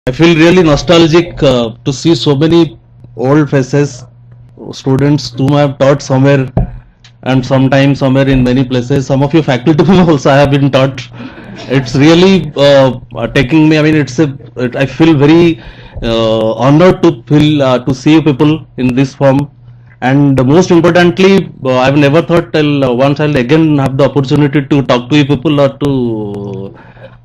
I feel really nostalgic to see so many old faces, students whom I have taught somewhere and sometimes somewhere in many places. Some of you faculty also I have been taught. It's really taking me. I mean, I feel very honored to feel to see people in this form. And most importantly, I've never thought once I'll again have the opportunity to talk to you people or to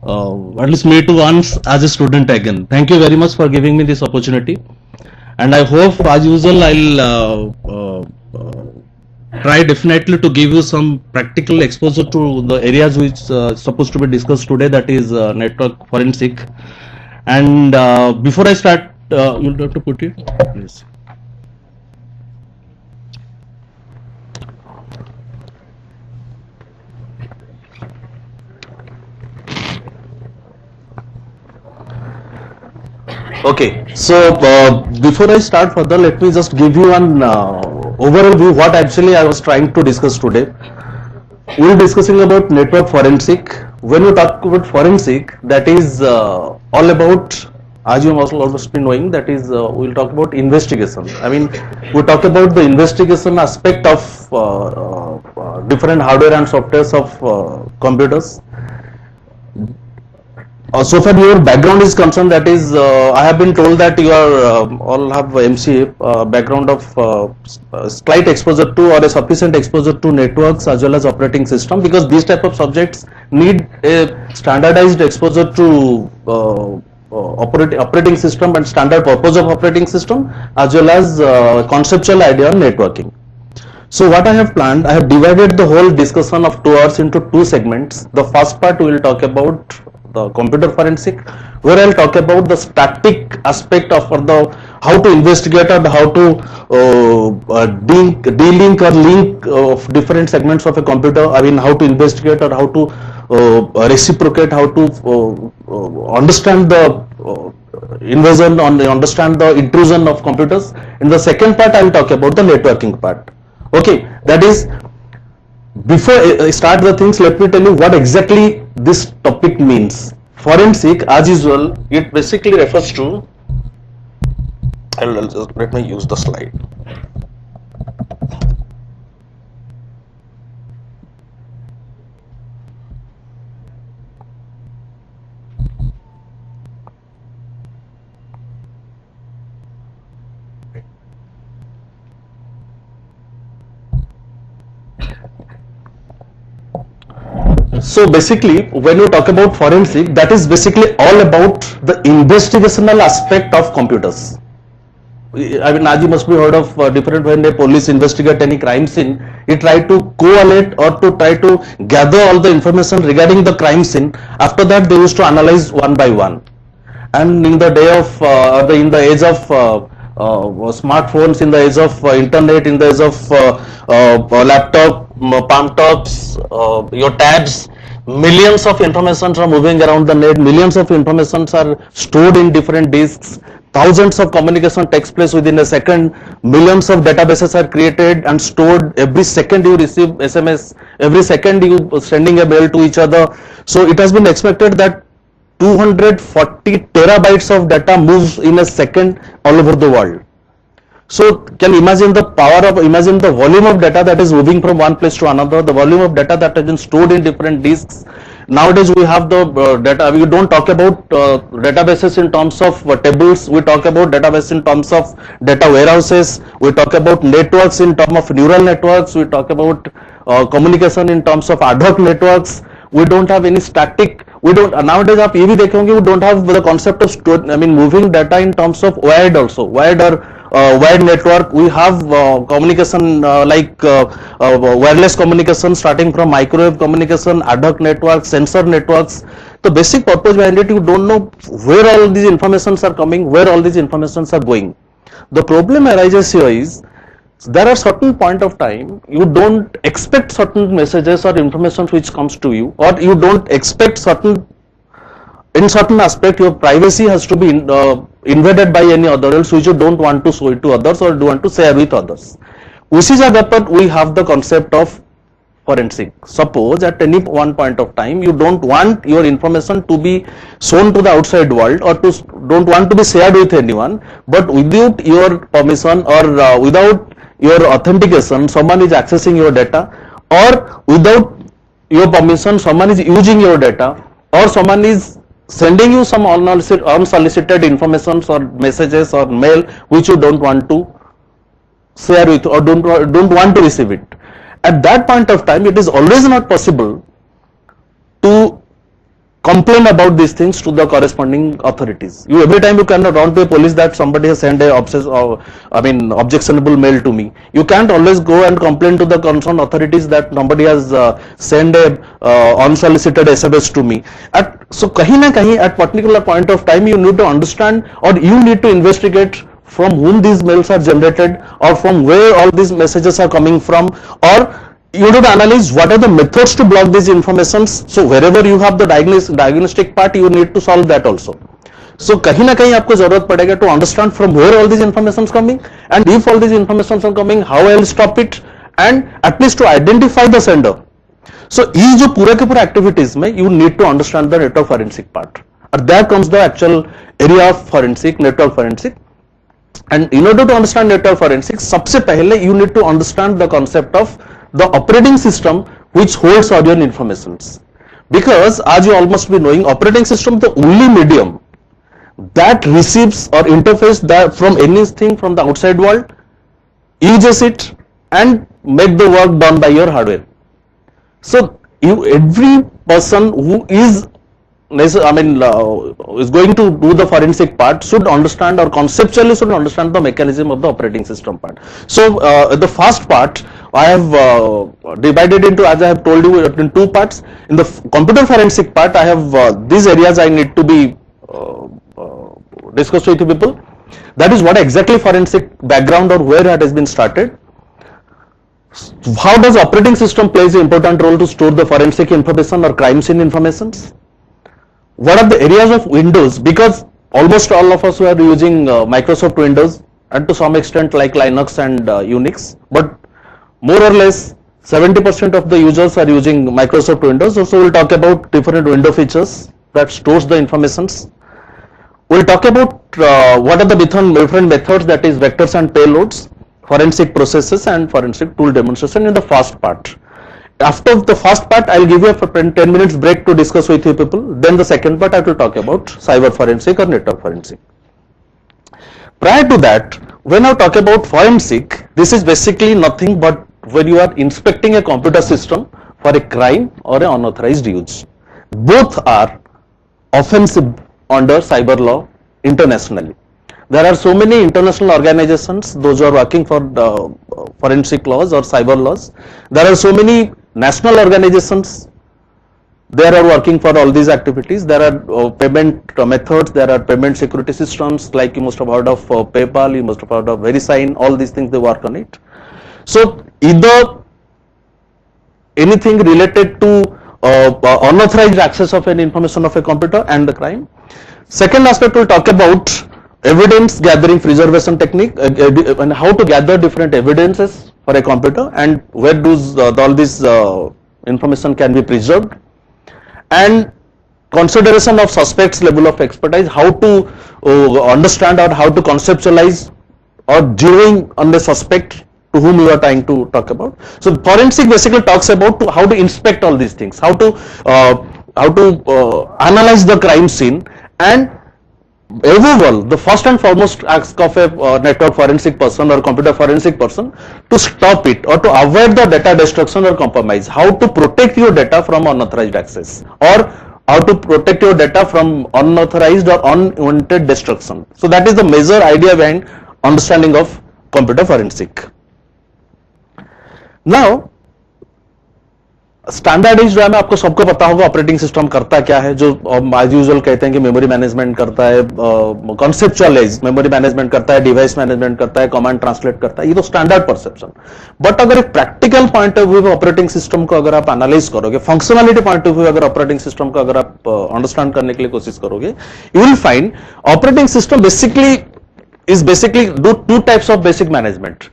at least meet once as a student again. Thank you very much for giving me this opportunity, and I hope, as usual, I'll try definitely to give you some practical exposure to the areas which supposed to be discussed today. That is network forensic. And before I start, you'll have to put it, please. Okay, so before I start further, let me just give you an overall view what actually I was trying to discuss today. We'll be discussing about network forensic. When we talk about forensic, that is all about, as you must also be knowing, that is we'll talk about investigation. I mean, we talk about the investigation aspect of different hardware and softwares of computers. So far your background is concerned, that is I have been told that you are all have MCA background of slight exposure to or a sufficient exposure to networks as well as operating system, because these type of subjects need a standardized exposure to operating system and standard purpose of operating system as well as conceptual idea on networking. So what I have planned, I have divided the whole discussion of 2 hours into 2 segments. The first part we will talk about the computer forensic, where I'll talk about the static aspect of the how to investigate and how to de-link or link of different segments of a computer. I mean, how to investigate or how to reciprocate, how to understand the invasion, understand the intrusion of computers. In the second part, I'll talk about the networking part. Okay, that is, before I start the things, let me tell you what exactly this topic means. Forensic, as usual, it basically refers to, I'll just let me use the slide. So basically, when you talk about forensic, that is basically all about the investigational aspect of computers. I mean, as you must be heard of different, when the police investigate any crime scene, it try to correlate or to try to gather all the information regarding the crime scene. After that, they used to analyze one by one. And in the day of, in the age of smartphones, in the age of internet, in the age of laptop, palm tops, your tabs, millions of informations are moving around the net, millions of informations are stored in different disks, thousands of communication takes place within a second, millions of databases are created and stored. Every second you receive SMS, every second you sending a mail to each other. So it has been expected that 240 terabytes of data moves in a second all over the world. So can you imagine the power of, imagine the volume of data that is moving from one place to another, the volume of data that has been stored in different disks. Nowadays we have the data, we don't talk about databases in terms of tables, we talk about database in terms of data warehouses, we talk about networks in terms of neural networks, we talk about communication in terms of ad hoc networks. We don't have any static, we don't, nowadays आप ये भी देखेंगे, we don't have the concept of moving data in terms of wired also, wired or wired network. We have communication like wireless communication, starting from microwave communication, ad hoc networks, sensor networks. The basic purpose behind it, you don't know where all these informations are coming, where all these informations are going. The problem arises here is, there are certain point of time you don't expect certain messages or information which comes to you, or you don't expect certain, in certain aspect your privacy has to be invaded by any other, else which you don't want to show it to others or do want to share with others. उसी जगह पर we have the concept of forensic. Suppose at any one point of time you don't want your information to be shown to the outside world or to don't want to be shared with anyone, but without your permission or without your authentication someone is accessing your data, or without your permission someone is using your data, or someone is sending you some unsolicited information or messages or mail which you don't want to share with or don't want to receive it. At that point of time it is always not possible to complain about these things to the corresponding authorities. You every time you cannot run to a police that somebody has sent a objectionable mail to me. You can't always go and complain to the concerned authorities that somebody has sent a unsolicited SMS to me. So kahin na kahin at particular point of time you need to understand or you need to investigate from whom these mails are generated or from where all these messages are coming from, or you need to analyze what are the methods to block these informations. So wherever you have the diagnostic part you need to solve that also. So kahin na kahin aapko zarurat padega to understand from where all these information is coming, and if all these information are coming how I will stop it, and at least to identify the sender. So ये जो पूरा के पूरा activities में you need to understand the network forensic part, and there comes the actual area of forensic, network forensic. And in order to understand network forensics, सबसे पहले you need to understand the concept of the operating system which holds all your informations, because as you all must be knowing, operating system the only medium that receives or interface that from anything from the outside world, uses it and make the work done by your hardware. So every person who is is going to do the forensic part should understand or conceptually should understand the mechanism of the operating system part. So the first part I have divided into, as I have told you, in two parts. In the computer forensic part I have these areas I need to be discussed with you people. That is what exactly forensic background or where it has been started. How does operating system plays an important role to store the forensic information or crime scene informations? What are the areas of Windows, because almost all of us who are using Microsoft Windows and to some extent like Linux and Unix, but more or less 70% of the users are using Microsoft Windows. So we'll talk about different window features that stores the informations. We'll talk about what are the different methods, that is vectors and payloads, forensic processes and forensic tool demonstration in the first part. After the first part, I will give you a 10 minutes break to discuss with you people. Then the second part, I will talk about cyber forensic or network forensic. Prior to that, when I talk about forensic, this is basically nothing but when you are inspecting a computer system for a crime or an unauthorized use. Both are offensive under cyber law internationally. There are so many international organizations, those who are working for the forensic laws or cyber laws. There are so many national organizations, they are working for all these activities. There are payment methods, there are payment security systems, like you must have heard of PayPal, you must have heard of VeriSign, all these things they work on it. So either anything related to unauthorized access of any information of a computer and the crime. Second aspect we'll talk about evidence gathering preservation technique and how to gather different evidences for a computer and where does all this information can be preserved, and consideration of suspect's level of expertise, how to understand or how to conceptualize or zeroing on the suspect to whom you are trying to talk about. So forensic basically talks about how to inspect all these things, how to analyze the crime scene, and above all, the first and foremost ask of a network forensic person or computer forensic person to stop it or to avoid the data destruction or compromise, how to protect your data from unauthorized access or how to protect your data from unauthorized or unwanted destruction. So that is the major idea behind understanding of computer forensic. Now standardised RAM में आपको सबको पता होगा operating system करता क्या है, जो as usual कहते हैं कि मेमोरी मैनेजमेंट करता है, कॉन्सेप्चुअलाइज मेमोरी मैनेजमेंट करता है, डिवाइस मैनेजमेंट करता है, कमांड ट्रांसलेट करता है, ये तो स्टैंडर्ड परसेप्शन. बट अगर एक practical point of view operating system को अगर आप एनालाइज करोगे, फंक्शनलिटी पॉइंट ऑफ व्यू अगर ऑपरेटिंग सिस्टम को अगर आप अंडरस्टैंड करने के लिए कोशिश करोगे, you will find operating system basically do two types of basic management.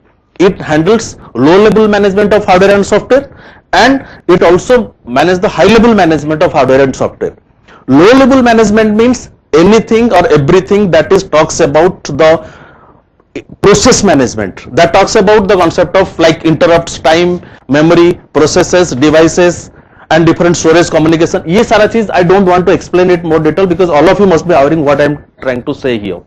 It handles low level management of hardware and software, and it also manages the high level management of hardware and software. Low level management means anything or everything that is talks about the process management, that talks about the concept of like interrupts, time, memory, processes, devices and different storage communication. ये सारा चीज I don't want to explain it more detail because all of you must be aware what I am trying to say here.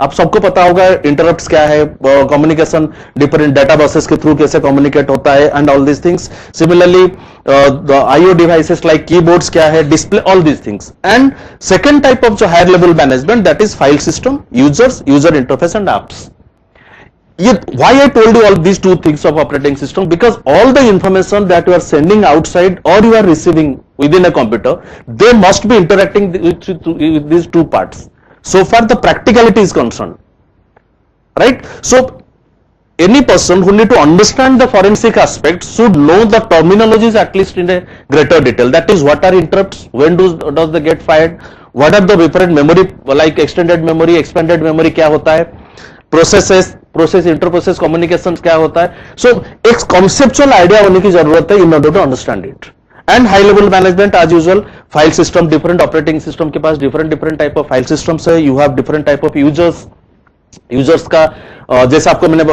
आप सबको पता होगा interrupts क्या है, communication different data buses के थ्रू कैसे कम्युनिकेट होता है and all this things. Similarly the IO devices like keyboards क्या है, display, all this things. And second type of जो higher level management that is file system, users, user interface and apps. Why I told you all these two things of operating system, because all the information that you are sending outside or you are receiving within a computer, they must be interacting with these two parts. So far the practicality is concerned, right? So any person who need to understand the forensic aspect should know the terminologies at least in a greater detail. That is, what are interrupts, when does they get fired, what are the different memory like extended memory, expanded memory क्या होता है, processes, process interprocess communication क्या होता है. सो एक conceptual idea होने की जरूरत है in order to understand it. And high level management as usual, file system, different operating system के पास different type of file systems है. You have different type of users का जैसे आपको मैंने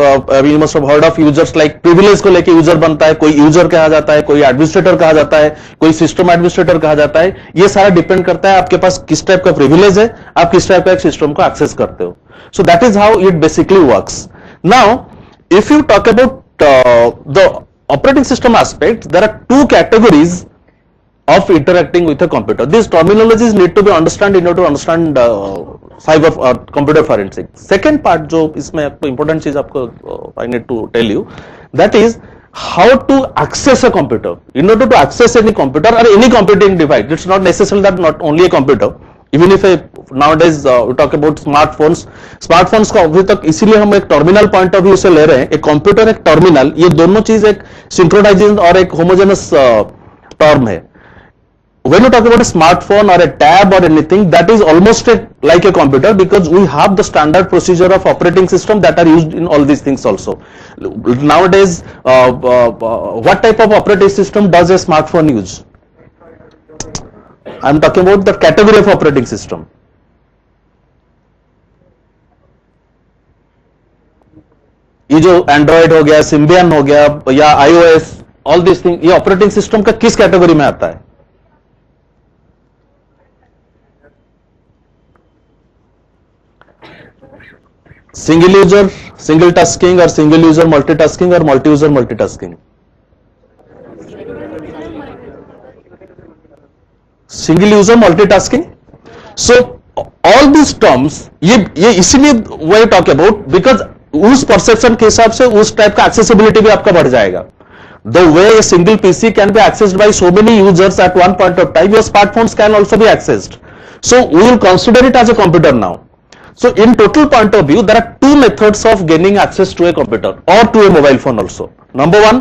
you must have heard of users like privilege को लेके user बनता है, कोई यूजर कहा जाता है, कोई एडमिनिस्ट्रेटर कहा जाता है, कोई सिस्टम एडमिनिस्ट्रेटर कहा जाता है. ये सारा डिपेंड करता है आपके पास किस टाइप का प्रिविलेज है, आप किस टाइप का एक सिस्टम को एक्सेस करते हो. So that is how it basically works. Now, if you talk about the operating system aspect, there are two categories of interacting with a computer. These terminologies need to be understood in order to understand cyber computer forensic. Second part, जो इसमें आपको important चीज आपको I need to tell you, that is how to access a computer. In order to access any computer or any computing device, it's not necessary that not only a computer. Even if nowadays we talk about smartphones का अभी तक इसीलिए हम एक terminal point of view से ले रहे हैं. एक कंप्यूटर, एक टर्मिनल, ये दोनों चीज एक सिंक्रोनाइजेशन और एक होमोजेनस टर्म है. When you talk about a smartphone or a tab or anything, that is almost like a computer because we have the standard procedure of operating system that are used in all these things also. Nowadays, what type of operating system does a smartphone use? I am talking about the category of operating system. ये जो Android हो गया, Symbian हो गया या iOS, all this thing, ये operating system का किस कैटेगरी में आता है? सिंगल यूजर सिंगल टास्किंग और सिंगल यूजर मल्टीटास्किंग और multi user multitasking. Single user multitasking. So all this terms ये इसीलिए वे टॉक अबाउट बिकॉज उस परसेप्शन के हिसाब से उस टाइप का एक्सेसिबिलिटी भी आपका बढ़ जाएगा. The way single PC can be accessed by so many users at one point of time, your smartphones can also be accessed. So we will consider it as a computer now. So in total point of view, there are two methods of gaining access to a computer or to a mobile phone also. Number one,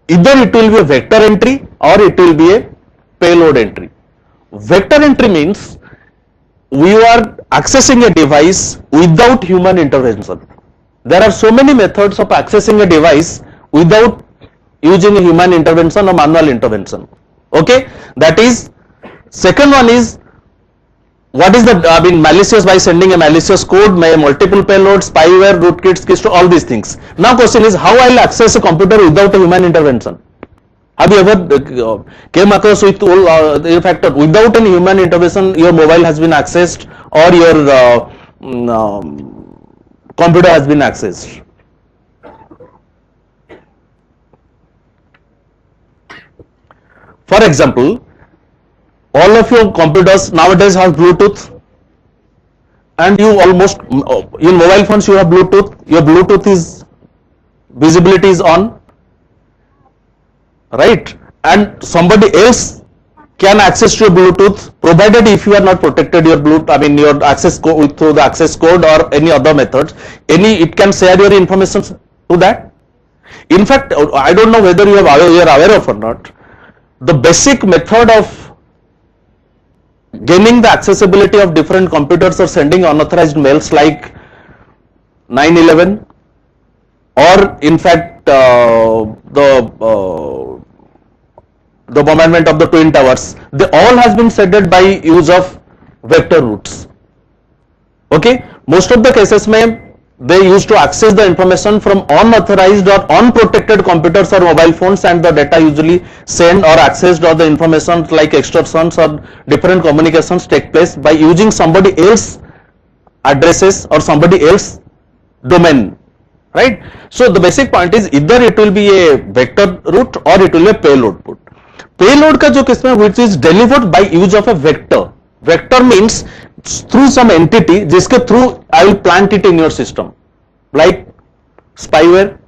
either it will be a vector entry or it will be a payload entry. Vector entry means we are accessing a device without human intervention. There are so many methods of accessing a device without using a human intervention or manual intervention. Okay, that is. Second one is, what is the malicious, by sending a malicious code, multiple payloads, spyware, rootkits, keystone, all these things. Now question is, how I'll access a computer without a human intervention? Have you ever came across with the factor without any human intervention your mobile has been accessed or your computer has been accessed? For example, all of your computers nowadays have Bluetooth, and you almost in mobile phones you have Bluetooth. Your Bluetooth is visibility is on, right? And somebody else can access to your Bluetooth, provided if you are not protected your Bluetooth, your access code through the access code or any other methods. It can share your information to that. In fact, I don't know whether you are aware of or not. The basic method of gaining the accessibility of different computers or sending unauthorized mails like 9/11 or in fact the the bombardment of the twin towers, they all has been shredded by use of vector routes. Okay, most of the cases mein they used to access the information from unauthorized or unprotected computers or mobile phones, and the data usually sent or accessed, or the information like extortions or different communications take place by using somebody else addresses or somebody else domain, right? So the basic point is either it will be a vector route or it will be a payload route. Payload का जो किस्म है which is delivered by use of a vector. Vector means through some entity जिसके through I will plant it in your system, like spyware,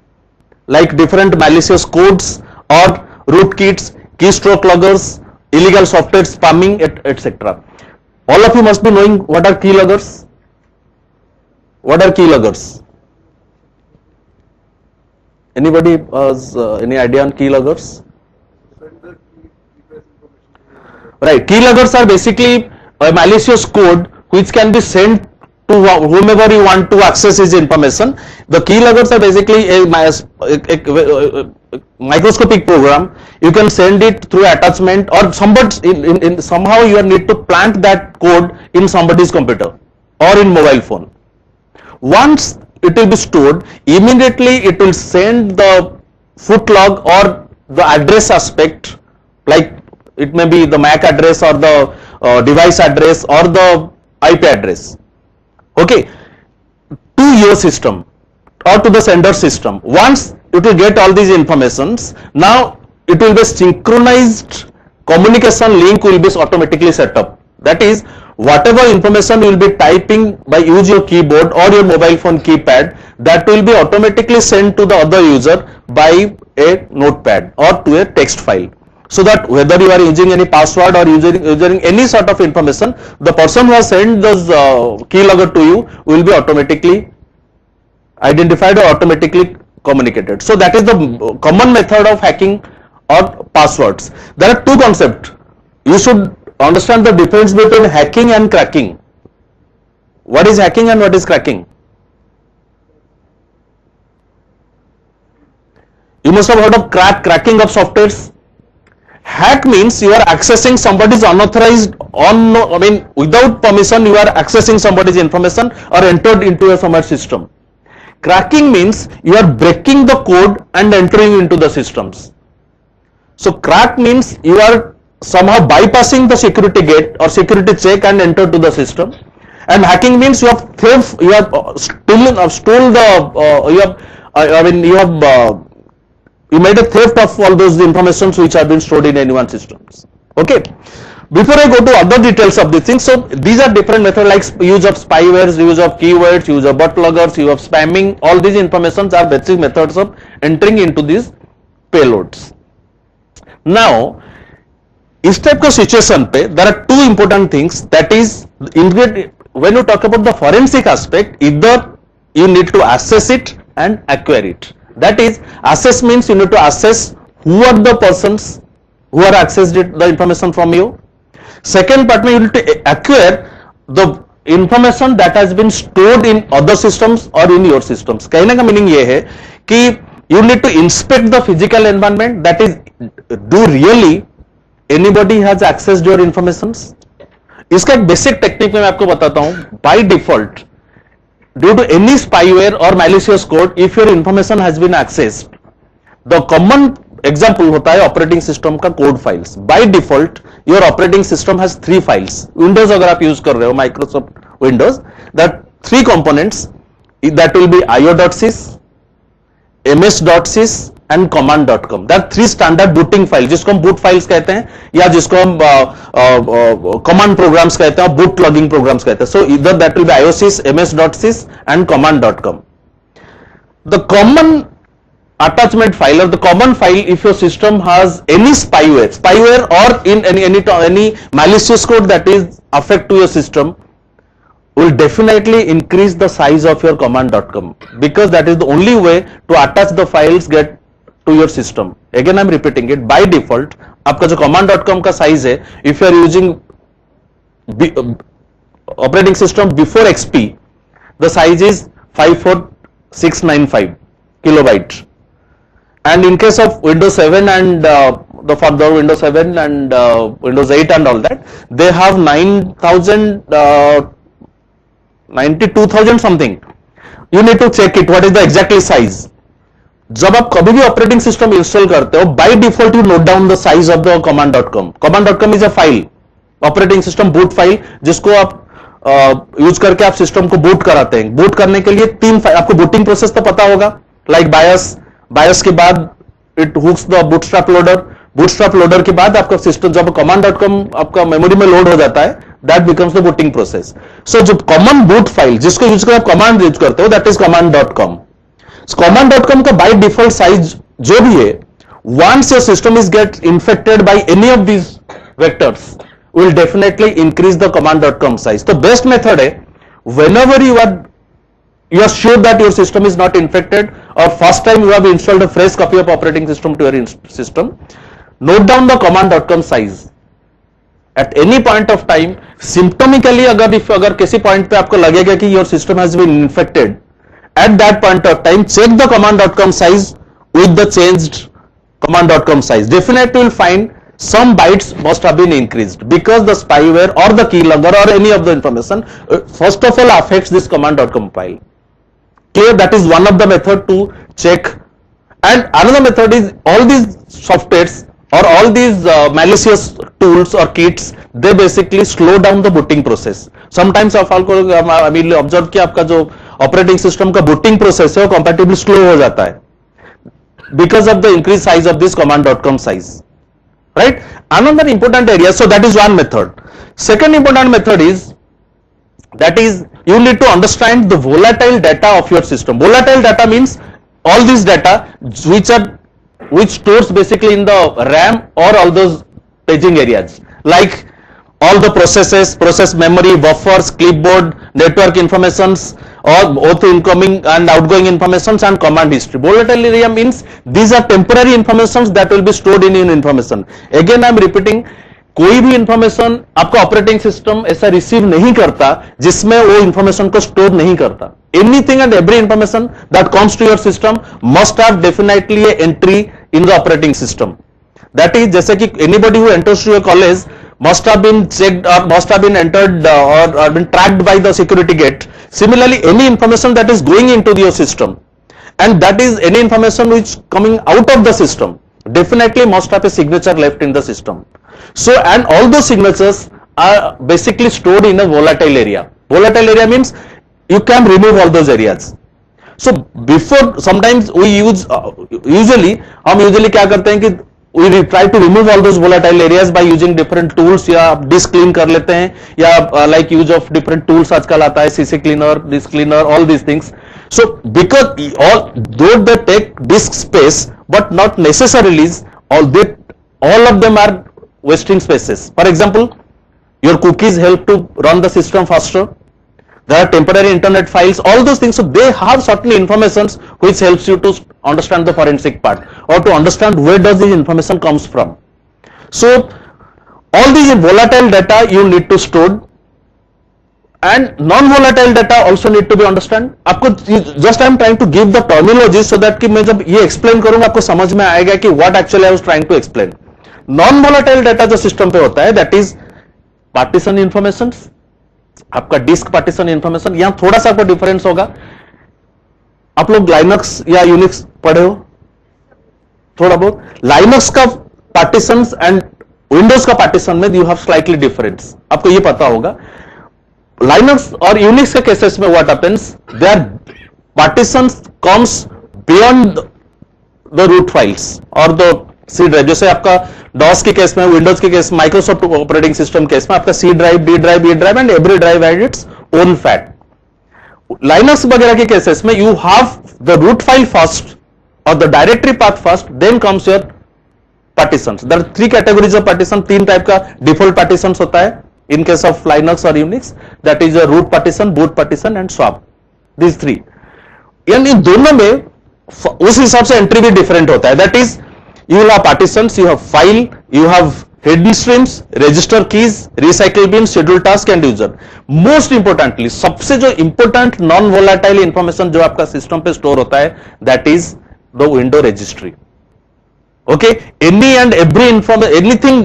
like different malicious codes or rootkits, keystroke loggers, illegal software spamming, etc. All of you must be knowing what are keyloggers. What are keyloggers? Anybody has any idea on keyloggers? Right, keyloggers are basically a malicious code which can be sent to whomever you want to access his information. The keyloggers are basically a microscopic program. You can send it through attachment, or somebody somehow you need to plant that code in somebody's computer or in mobile phone. Once it will be stored, immediately it will send the footlog or the address aspect, like it may be the MAC address or the device address or the IP address, okay, to your system or to the sender system. Once it will get all these informations, now it will be synchronized communication link will be automatically set up. That is, whatever information you will be typing by use your keyboard or your mobile phone keypad, that will be automatically sent to the other user by a notepad or to a text file. So that whether you are using any password or using any sort of information, the person who has sent those keylogger to you will be automatically identified or automatically communicated. So that is the common method of hacking or passwords. There are two concepts. You should understand the difference between hacking and cracking. What is hacking and what is cracking? You must have heard of cracking of softwares. Hack means you are accessing somebody's unauthorized, without permission you are accessing somebody's information or entered into a somebody's system. Cracking means you are breaking the code and entering into the systems. So crack means you are somehow bypassing the security gate or security check and enter to the system. And hacking means you have theft, you have stole the, you made a theft of all those informations which have been stored in anyone's systems. Okay. Before I go to other details of these things, so these are different methods like use of spywares, use of keywords, use of bootloggers, use of spamming. All these informations are basic methods of entering into these payloads. Now, इस type का situation पे there are two important things, that is, when you talk about the forensic aspect, either you need to assess it and acquire it. That is, assess means you need to assess who are the persons who are accessed the information from you. Second part में you need to acquire the information that has been stored in other systems or in your systems. कहने का meaning ये है कि you need to inspect the physical environment, that is, do really anybody has accessed your informations. इसका एक basic technique में मैं आपको बताता हूं. By default, due to any spyware or malicious code, if your information has been accessed, the common example होता है operating system का code files. By default your operating system has 3 files. Windows अगर आप यूज कर रहे हो, Microsoft Windows, that 3 components, that will be io.sys, ms.sys and command.com. That 3 standard booting file, जिसको हम बूट फाइल्स कहते हैं या जिसको हम कमांड प्रोग्राम्स कहते हैं, बूट लॉगिंग प्रोग्राम्स कहते हैं. सो इधर that will be iosys, ms.sys and command.com. The common attachment file or the common file, if your system has any spyware or in any malicious code that is affect to your system, will definitely increase the size of your command.com, because that is the only way to attach the files get to your system. Again I am repeating it, by default आपका जो command.com का size है, if you are using operating system before XP, the size is 54695 kilobyte. And in case of Windows 7 and for the Windows 7 and Windows 8 and all that, they have 9,000, 92,000 something. You need to check it, what is the exactly size. जब आप कभी भी operating system install करते हो, by default you note down the size of the command.com. command.com is a file, operating system boot file, जिसको आप use करके आप सिस्टम को बूट कराते हैं. बूट करने के लिए 3 फाइल, आपको बूटिंग प्रोसेस तो पता होगा, लाइक बायस के बाद it hooks the bootstrap loader, bootstrap loader के बाद आपका सिस्टम जब command.com आपका मेमोरी में लोड हो जाता है, that becomes the booting process. So जो कॉमन बूट फाइल जिसको यूज कर आप कमांड यूज करते हो, दैट इज command.com. command.com का बाय डिफॉल्ट साइज जो भी है, once your system is get infected by any of these vectors, will definitely increase the command.com size. तो best method है, whenever you are sure that your system is not infected, or first time you have installed a fresh copy of operating system to your system, note down the command.com size. At any point of time, symptomically अगर किसी point पे आपको लगेगा कि your system has been infected, at that point of time, check the command.com size with the changed command.com size. Definitely will find some bytes must have been increased because the spyware or the keylogger or any of the information first of all affects this command.com file. Clear? That is one of the method to check. And another method is all these softwares or all these malicious tools or kits, they basically slow down the booting process. Sometimes आप observe कि आपका जो operating system का booting process है वो compatibly slow हो जाता है because of the increase size of this command.com size, right. Another important area, so that is one method. Second important method is that is you need to understand the volatile data of your system. Volatile data means all this data which stores basically in the RAM or all those paging areas, like all the processes, process memory, buffers, clipboard, network informations, or both incoming and outgoing informations and command history. Volatile area means these are temporary informations that will be stored in information. Again I am repeating, कोई भी information आपका operating system ऐसा receive नहीं करता जिसमें वो information को store नहीं करता. Anything and every information that comes to your system must have definitely a entry in the operating system. That is जैसे कि anybody who enters to your college must have been checked or must have been entered or been tracked by the security gate. Similarly, any information that is going into your system and that is any information which coming out of the system definitely must have a signature left in the system. So, and all those signatures are basically stored in a volatile area. Volatile area means you can remove all those areas. So before, sometimes we use हम usually क्या करते हैं कि we try to remove all those volatile areas by using different tools, या disk clean कर लेते हैं, या like use of different tools आजकल आता है, CC cleaner, disk cleaner, all these things. So because though they take disk space, but not necessarily all of them are wasting spaces. For example, your cookies help to run the system faster. There are temporary internet files, all those things. So they have certain informations which helps you to understand the forensic part or to understand where does this information comes from. So all these volatile data you need to store, and non-volatile data also need to be understand. आपको just I am trying to give the terminology so that कि मैं जब ये explain करूँगा आपको समझ में आएगा कि what actually I was trying to explain. Non-volatile data जो सिस्टम पे होता है, that is partition information, आपका डिस्क पार्टीशन इंफॉर्मेशन. यहां थोड़ा सा आपको डिफरेंस होगा. आप लोग लाइनक्स या यूनिक्स पढ़े हो थोड़ा बहुत. लाइनक्स का पार्टीशन एंड विंडोज का पार्टीशन में यू हैव स्लाइटली डिफरेंस, आपको ये पता होगा. लाइनक्स और यूनिक्स के केसेस में what happens, their partitions comes beyond the root files और द सी ड्राइव. जैसे आपका डॉस के केस में, विंडोज के केस में, माइक्रोसॉफ्ट ऑपरेटिंग सिस्टम केस में आपका C drive, D drive, E drive and every drive has its own FAT. Linux वगैरह के केसेस में you have the root file first और the directory path first, then comes your partitions. There are 3 categories of partition. 3 type का default partition होता है in case of Linux और Unix. That is root partition, boot partition and swap. This 3. यानी इन दोनों में उस हिसाब से एंट्री भी डिफरेंट होता है. That is you will have partitions, you have file, you have hidden streams, register keys, recycle bins, schedule task and user. Most importantly, सबसे जो important non volatile information जो आपका सिस्टम पे स्टोर होता है, that is the window registry. Okay, any and every anything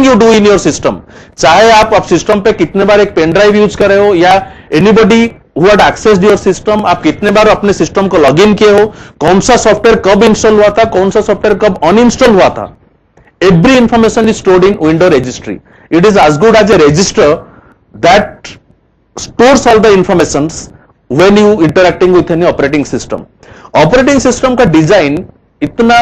you do in your system, चाहे आप system पे कितने बार एक पेन ड्राइव यूज कर रहे हो या anybody who had accessed your system, आप कितने बार अपने सिस्टम को लॉग इन किए हो, कौन सा सॉफ्टवेयर कब इंस्टॉल हुआ था, कौन सा सॉफ्टवेयर कब अनइंस्टॉल हुआ था, every information is stored in window registry. It is as good as a register that stores all the informations when you interacting with any operating system. Operating system का design इतना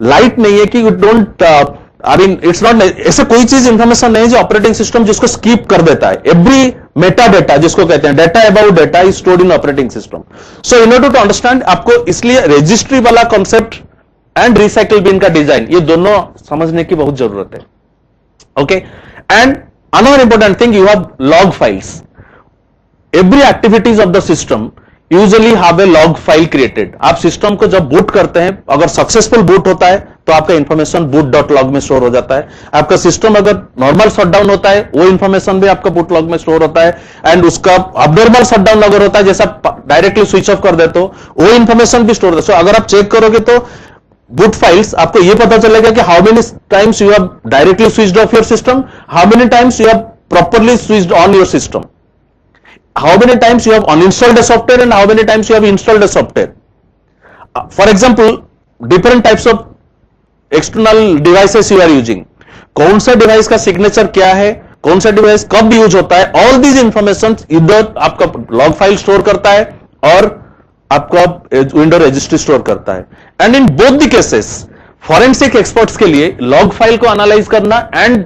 light नहीं है कि you don't I mean it's not ऐसे कोई चीज information नहीं है जो ऑपरेटिंग सिस्टम जिसको स्किप कर देता है. एवरी मेटा डेटा जिसको कहते हैं data about data is stored in operating system. So in order to understand आपको इसलिए रजिस्ट्री वाला कॉन्सेप्ट एंड रिसाइकल बिन का डिजाइन ये दोनों समझने की बहुत जरूरत है. Okay, and another important thing, you have log files. Every activities of the system usually have a log file created. आप सिस्टम को जब बूट करते हैं, अगर सक्सेसफुल बूट होता है तो आपका इंफॉर्मेशन boot.log में स्टोर हो जाता है. आपका सिस्टम अगर नॉर्मल शटडाउन होता है वो इंफॉर्मेशन भी आपका boot log में स्टोर होता है. एंड उसका अबनॉर्मल शटडाउन अगर होता है, जैसा डायरेक्टली स्विच ऑफ कर देते हो, वो इंफॉर्मेशन भी स्टोर होता है. अगर आप चेक करोगे तो बूट फाइल्स आपको ये पता चलेगा कि how many times you have directly switched off your system, how many times you have properly switched on your system, how many times you have uninstalled a software and how many times you have installed a software. For example, different types of external devices you are using. कौन सा device का signature क्या है, कौन सा device कब use होता है, ऑल दीज इंफॉर्मेशन इधर आपका लॉग फाइल स्टोर करता है और आपका विंडो रजिस्ट्री स्टोर करता है. And in both the cases forensic experts के लिए लॉग फाइल को एनालाइज करना एंड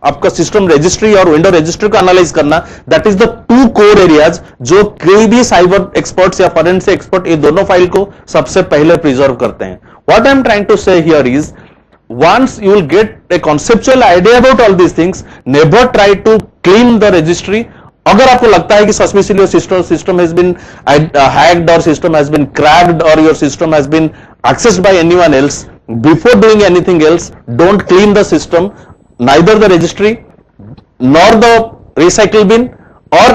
आपका सिस्टम रजिस्ट्री और विंडो रजिस्ट्री को एनालाइज करना, that is the two core areas जो कोई भी साइबर एक्सपर्ट्स या फॉरेंसिक एक्सपर्ट ये दोनों फाइल को सबसे पहले प्रिजर्व करते हैं. What I am trying to say here is, once you will get a conceptual idea about all these things, never try to clean the registry. अगर आपको लगता है कि suspiciously your system has been hacked or system has been cracked or your system has been accessed by anyone else, before doing anything else, don't clean the system, neither the registry nor the recycle bin or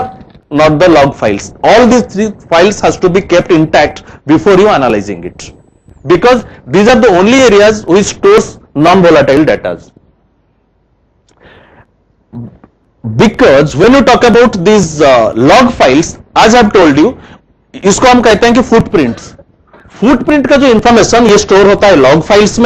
not the log files. All these three files has to be kept intact before you analyzing it, because these are the only areas which stores non-volatile data. Because when you talk about these log files, as I have told you, इसको हम कहते हैं कि footprints. Footprint का जो information ये store होता है लॉग फाइल्स में